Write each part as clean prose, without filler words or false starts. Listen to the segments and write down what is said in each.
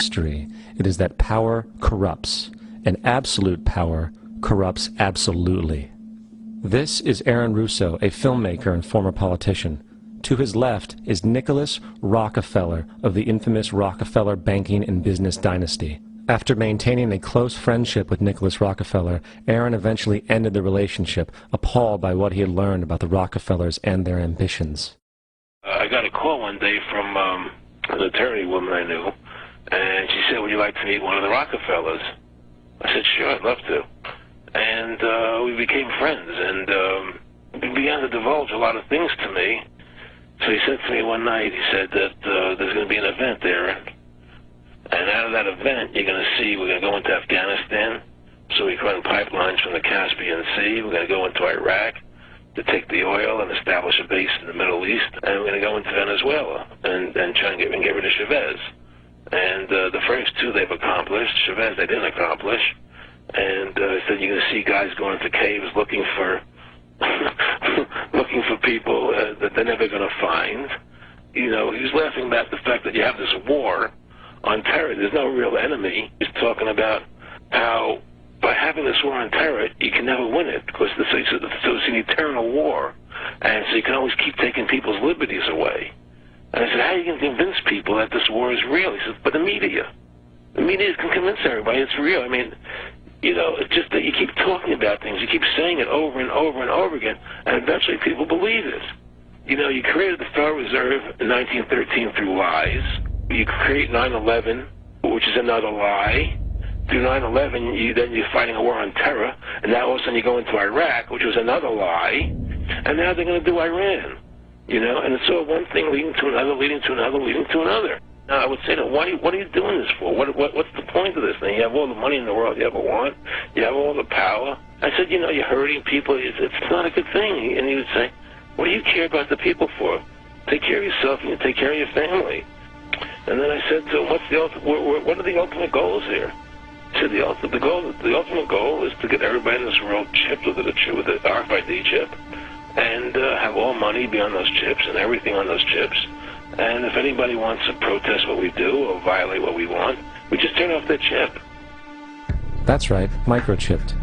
history, it is that power corrupts, and absolute power corrupts absolutely. This is Aaron Russo, a filmmaker and former politician. To his left is Nicholas Rockefeller of the infamous Rockefeller banking and business dynasty. After maintaining a close friendship with Nicholas Rockefeller, Aaron eventually ended the relationship, appalled by what he had learned about the Rockefellers and their ambitions. I got a call one day from an attorney woman I knew, and she said, "Would you like to meet one of the Rockefellers?" I said, "Sure, I'd love to." And we became friends, and he began to divulge a lot of things to me. So he said to me one night, he said that there's going to be an event there, and out of that event, you're going to see we're going to go into Afghanistan, so we can run pipelines from the Caspian Sea. We're going to go into Iraq to take the oil and establish a base in the Middle East, and we're going to go into Venezuela and try and get rid of Chavez. And the first two they've accomplished. Chavez they didn't accomplish. And he said you're going to see guys going into caves looking for looking for people that they're never going to find. You know, he was laughing about the fact that you have this war on terror. There's no real enemy. He's talking about how by having this war on terror, you can never win it because it's an eternal war. And so you can always keep taking people's liberties away. And I said, how are you going to convince people that this war is real? He said, but the media. The media can convince everybody it's real. I mean, you know, it's just that you keep talking about things. You keep saying it over and over and over again, and eventually people believe it. You know, you created the Federal Reserve in 1913 through lies. You create 9/11, which is another lie. Through 9/11, then you're fighting a war on terror, and now all of a sudden you go into Iraq, which was another lie, and now they're going to do Iran. You know, and it's all one thing leading to another, leading to another, leading to another. Now, I would say that, what are you doing this for? What's the point of this thing? You have all the money in the world you ever want. You have all the power. I said, you know, you're hurting people. It's not a good thing. And he would say, what do you care about the people for? Take care of yourself and you take care of your family. And then I said to him, what are the ultimate goals here? He said, the ultimate goal is to get everybody in this world chipped with the RFID chip and have all money be on those chips and everything on those chips. And if anybody wants to protest what we do or violate what we want, we just turn off their chip. That's right, microchipped.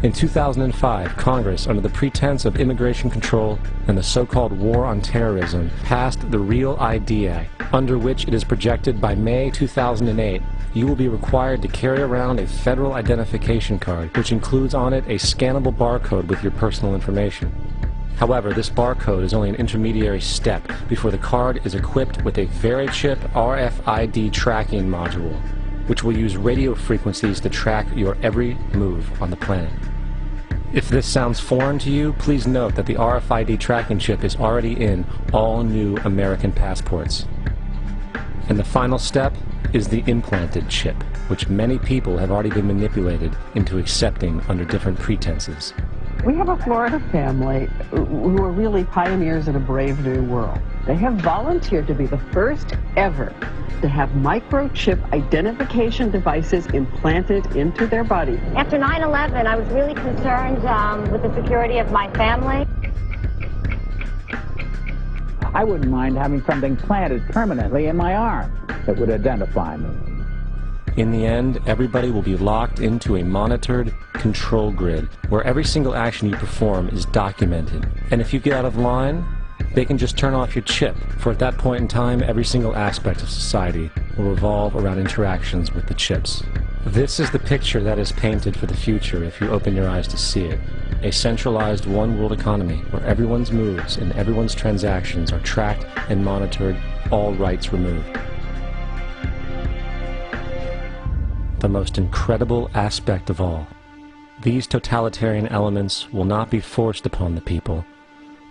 In 2005, Congress, under the pretense of immigration control and the so-called war on terrorism, passed the Real ID Act, under which it is projected by May 2008, you will be required to carry around a federal identification card, which includes on it a scannable barcode with your personal information. However, this barcode is only an intermediary step before the card is equipped with a Verichip RFID tracking module, which will use radio frequencies to track your every move on the planet. If this sounds foreign to you, please note that the RFID tracking chip is already in all new American passports. And the final step is the implanted chip, which many people have already been manipulated into accepting under different pretenses. We have a Florida family who are really pioneers in a brave new world. They have volunteered to be the first ever to have microchip identification devices implanted into their body. After 9/11, I was really concerned with the security of my family. I wouldn't mind having something planted permanently in my arm that would identify me. In the end, everybody will be locked into a monitored control grid where every single action you perform is documented. And if you get out of line, they can just turn off your chip, for at that point in time, every single aspect of society will revolve around interactions with the chips. This is the picture that is painted for the future if you open your eyes to see it. A centralized one-world economy where everyone's moves and everyone's transactions are tracked and monitored, all rights removed. The most incredible aspect of all. These totalitarian elements will not be forced upon the people.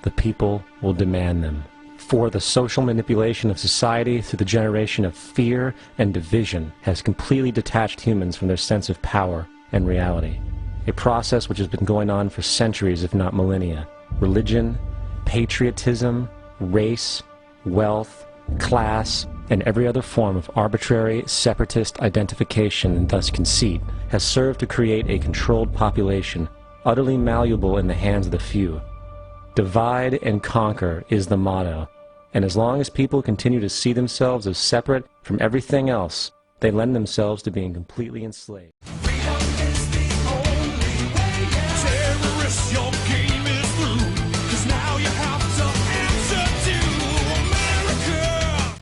The people will demand them. For the social manipulation of society through the generation of fear and division has completely detached humans from their sense of power and reality. A process which has been going on for centuries, if not millennia. Religion, patriotism, race, wealth, class, and every other form of arbitrary, separatist identification and thus conceit has served to create a controlled population, utterly malleable in the hands of the few. Divide and conquer is the motto, and as long as people continue to see themselves as separate from everything else, they lend themselves to being completely enslaved. Freedom is the only way, yeah.